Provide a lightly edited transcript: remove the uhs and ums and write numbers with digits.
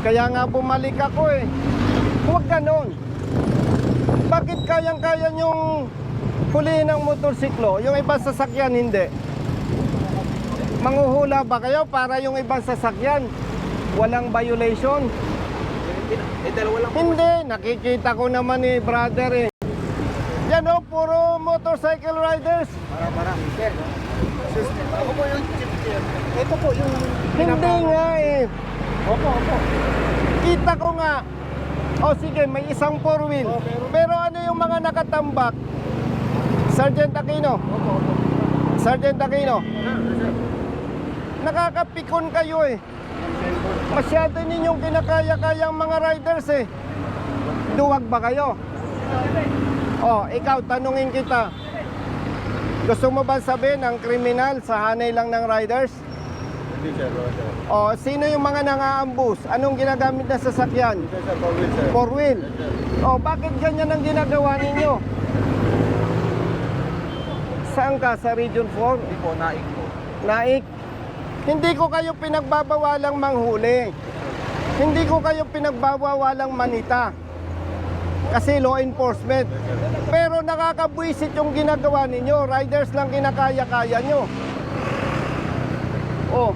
Kaya nga bumalik ako eh. Huwag ganon. Bakit kayang-kaya nyong hulihin ng motorsiklo, yung ibang sasakyan hindi? Manghuhula ba kayo para yung ibang sasakyan walang violation? Dalawa lang. Hindi, nakikita ko naman eh, brother eh. Yan o, puro motorcycle riders. Marami, sir. Ako po yung chief, sir. Ito po yung... Hindi nga eh. Opo. Kita ko nga. O sige, may isang four wheel. Pero ano yung mga nakatambak? Sergeant Aquino. Opo. Sergeant Aquino. Nakakapikon kayo eh. Masyado ninyong kinakaya-kayang mga riders eh. Duwag ba kayo? Oh, ikaw, tanungin kita. Gusto mo ba sabihin ang kriminal sa hanay lang ng riders? Hindi, sir. Oh, sino yung mga nang-aambus? Anong ginagamit na sasakyan? Sir, four wheel, sir. Four wheel. Oh, bakit ganyan ang ginagawa ninyo? Saan ka? Sa Region 4? Hindi po, naik po. Naik. Hindi ko kayo pinagbabawalang manghuli. Hindi ko kayo pinagbabawalang manita. Kasi law enforcement. Pero nakakabwisit yung ginagawa ninyo. Riders lang kinakaya-kaya nyo. Oh,